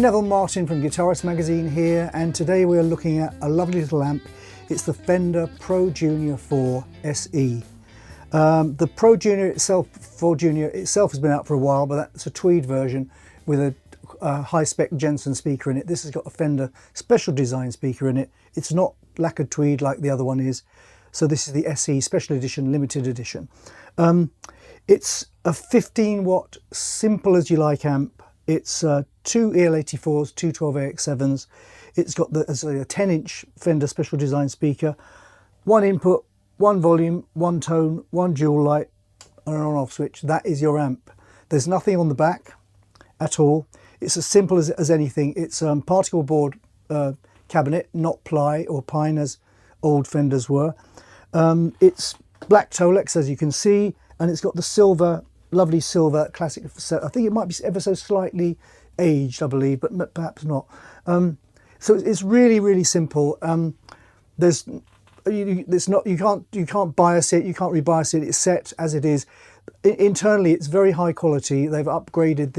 Neville Martin from Guitarist magazine here, and today we're looking at a lovely little amp. It's the Fender Pro Junior 4 SE. The Pro Junior itself, 4 Junior itself has been out for a while, but that's a tweed version with a high-spec Jensen speaker in it. This has got a Fender special design speaker in it. It's not lacquered tweed like the other one is. So this is the SE Special Edition, Limited Edition. It's a 15 watt, simple as you like amp. It's two EL84s, two 12AX7s. It's got a 10-inch Fender special design speaker, one input, one volume, one tone, one dual light, and an on-off switch. That is your amp. There's nothing on the back at all. It's as simple as anything. It's particle board cabinet, not ply or pine as old Fenders were. It's black Tolex, as you can see, and it's got the silver, lovely silver classic set. I think it might be ever so slightly aged, I believe, but perhaps not. So it's really, really simple. You can't bias it, you can't rebias it. It's set as it is. Internally, it's very high quality. They've upgraded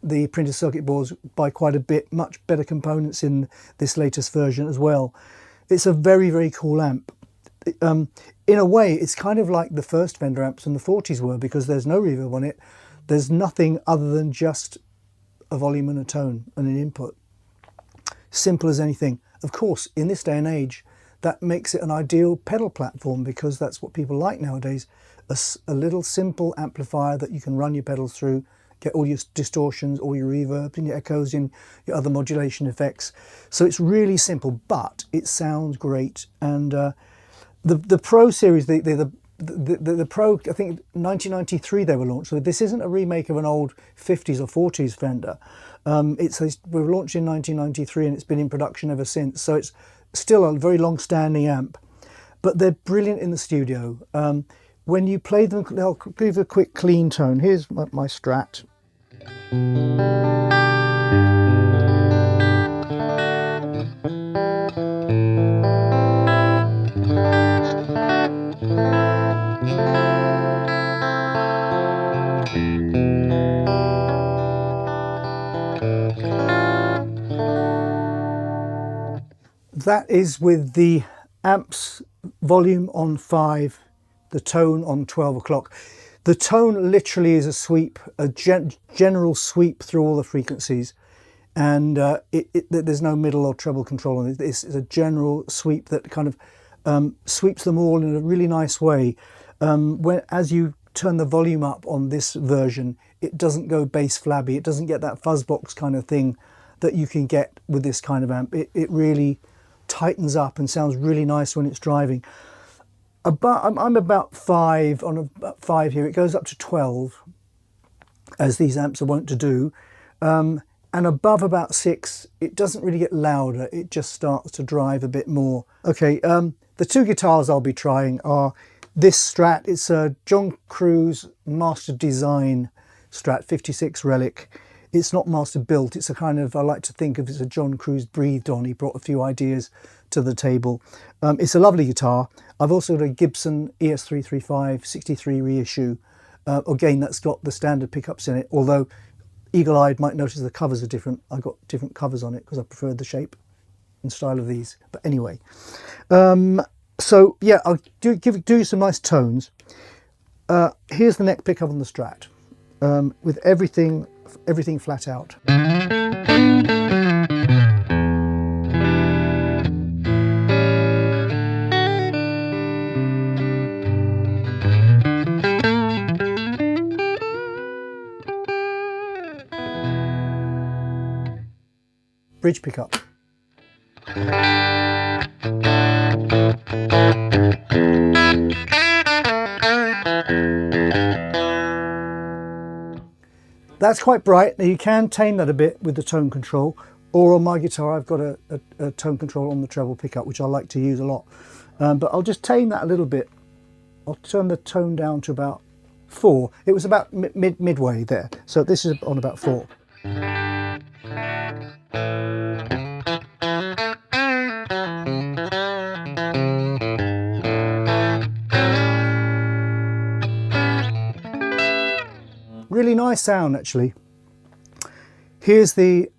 the printed circuit boards by quite a bit, much better components in this latest version as well. It's a very, very cool amp. In a way, it's kind of like the first Fender amps in the 40s were, because there's no reverb on it. There's nothing other than just a volume and a tone and an input. Simple as anything. Of course, in this day and age, that makes it an ideal pedal platform, because that's what people like nowadays. A little simple amplifier that you can run your pedals through, get all your distortions, all your reverb and your echoes in, your other modulation effects. So it's really simple, but it sounds great. And the Pro series, the Pro, I think 1993 they were launched. So this isn't a remake of an old 50s or 40s Fender. We were launched in 1993 and it's been in production ever since. So it's still a very long-standing amp, but they're brilliant in the studio. When you play them, they'll give a quick clean tone. Here's my Strat. That is with the amps volume on 5, the tone on 12 o'clock. The tone literally is a sweep, a general sweep through all the frequencies, and there's no middle or treble control on it. It's a general sweep that kind of sweeps them all in a really nice way. As you turn the volume up on this version, it doesn't go bass flabby. It doesn't get that fuzzbox kind of thing that you can get with this kind of amp. It really tightens up and sounds really nice when it's driving. I'm about 5 on a 5 here. It goes up to 12, as these amps are wont to do. And above about 6, it doesn't really get louder. It just starts to drive a bit more. Okay, the two guitars I'll be trying are this Strat. It's a John Cruz Master Design Strat 56 Relic. It's not master built. It's a kind of, I like to think of it as a John Cruz breathed on. He brought a few ideas to the table. It's a lovely guitar. I've also got a Gibson ES335 63 reissue. Again, that's got the standard pickups in it, although eagle-eyed might notice the covers are different. I've got different covers on it because I preferred the shape and style of these. But anyway, so yeah, I'll do you some nice tones. Here's the neck pickup on the Strat, with everything flat out. Bridge pickup. That's quite bright. Now you can tame that a bit with the tone control, or on my guitar I've got a tone control on the treble pickup, which I like to use a lot. But I'll just tame that a little bit. I'll turn the tone down to about 4. It was about midway there, so this is on about 4. Really nice sound, actually. Here's the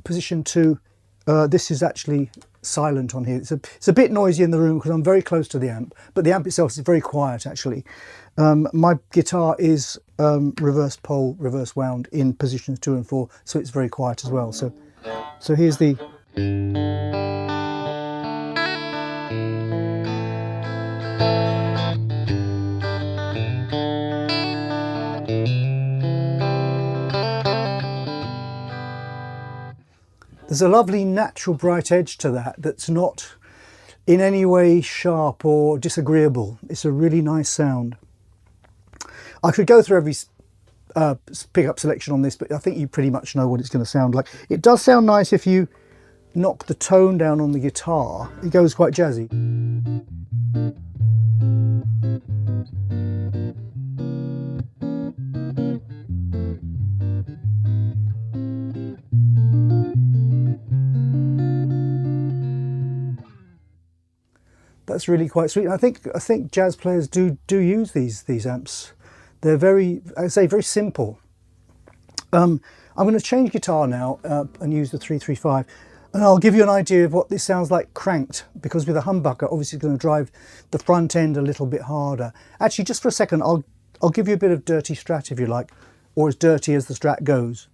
position 2. This is actually silent on here. It's a bit noisy in the room because I'm very close to the amp, but the amp itself is very quiet actually. My guitar is reverse pole, reverse wound in positions 2 and 4, so it's very quiet as well. So here's the... There's a lovely natural bright edge to that that's not in any way sharp or disagreeable. It's a really nice sound. I could go through every pickup selection on this, but I think you pretty much know what it's going to sound like. It does sound nice if you knock the tone down on the guitar. It goes quite jazzy. That's really quite sweet. I think jazz players do use these amps. They're very, I'd say, very simple. I'm going to change guitar now and use the 335, and I'll give you an idea of what this sounds like cranked, because with a humbucker, obviously it's going to drive the front end a little bit harder. Actually, just for a second, I'll give you a bit of dirty Strat if you like, or as dirty as the Strat goes.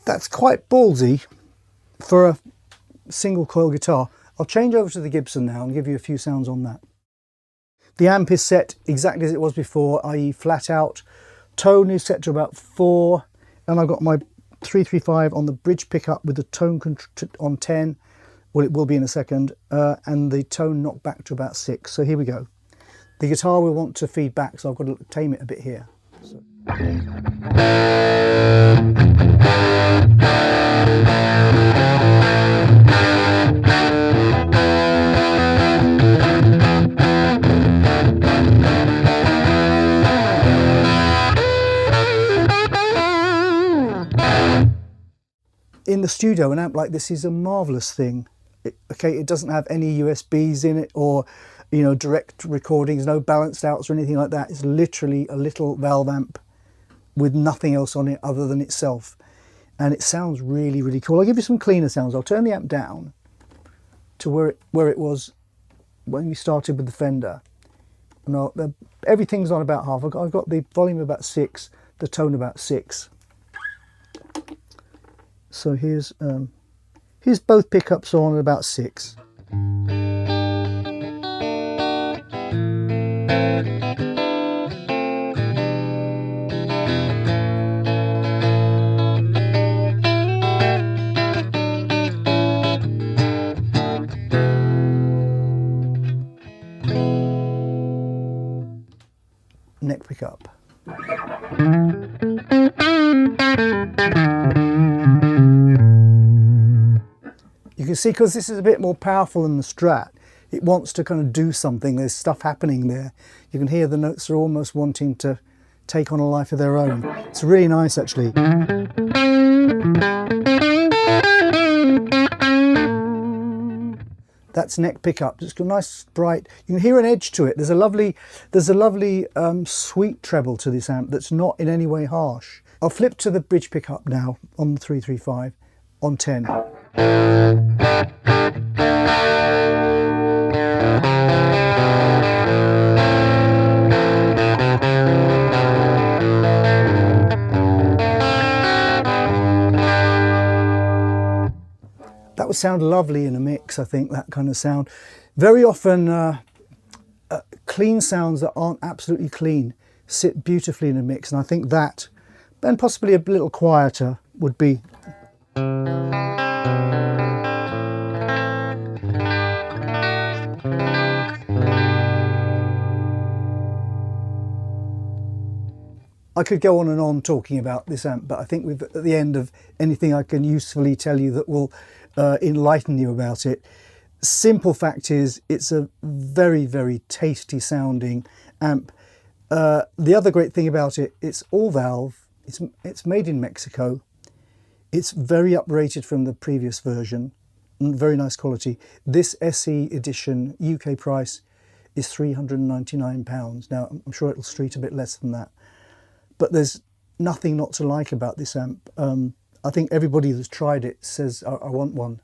That's quite ballsy for a single coil guitar. I'll change over to the Gibson now and give you a few sounds on that. The amp is set exactly as it was before, i.e. flat out. Tone is set to about 4, and I've got my 335 on the bridge pickup with the tone on 10. Well, it will be in a second, and the tone knocked back to about 6. So here we go. The guitar will want to feed back, so I've got to tame it a bit here. So. In the studio, an amp like this is a marvelous thing. It doesn't have any USBs in it, or direct recordings, no balanced outs or anything like that. It's literally a little valve amp with nothing else on it other than itself, and it sounds really, really cool. I'll give you some cleaner sounds. I'll turn the amp down to where it was when we started with the Fender. No, everything's on about half. I've got the volume about 6, the tone about 6. So here's both pickups on at about 6. Neck pickup. You can see, because this is a bit more powerful than the Strat, it wants to kind of do something. There's stuff happening there. You can hear the notes are almost wanting to take on a life of their own. It's really nice actually. That's neck pickup. It's got a nice bright, you can hear an edge to it. There's a lovely sweet treble to this amp that's not in any way harsh. I'll flip to the bridge pickup now on the 335 on 10. That would sound lovely in a mix, I think, that kind of sound. Very often clean sounds that aren't absolutely clean sit beautifully in a mix, and I think that, and possibly a little quieter, would be. I could go on and on talking about this amp, but I think we've at the end of anything I can usefully tell you that will enlighten you about it. Simple fact is, it's a very, very tasty sounding amp. The other great thing about it, it's all valve, it's made in Mexico, it's very uprated from the previous version, and very nice quality. This SE edition UK price is £399. Now I'm sure it'll street a bit less than that, but there's nothing not to like about this amp. I think everybody that's tried it says I want one,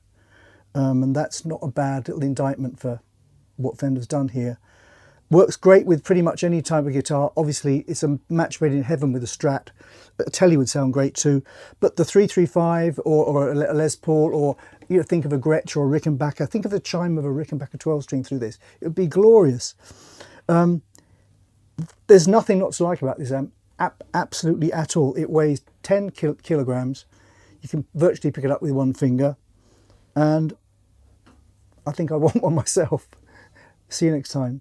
and that's not a bad little indictment for what Fender's done here. Works great with pretty much any type of guitar. Obviously, it's a match made in heaven with a Strat. A Telly would sound great too. But the 335 or a Les Paul, or you know, think of a Gretsch or a Rickenbacker. Think of the chime of a Rickenbacker 12-string through this. It would be glorious. There's nothing not to like about this amp, absolutely at all. It weighs 10 kilograms. You can virtually pick it up with one finger. And I think I want one myself. See you next time.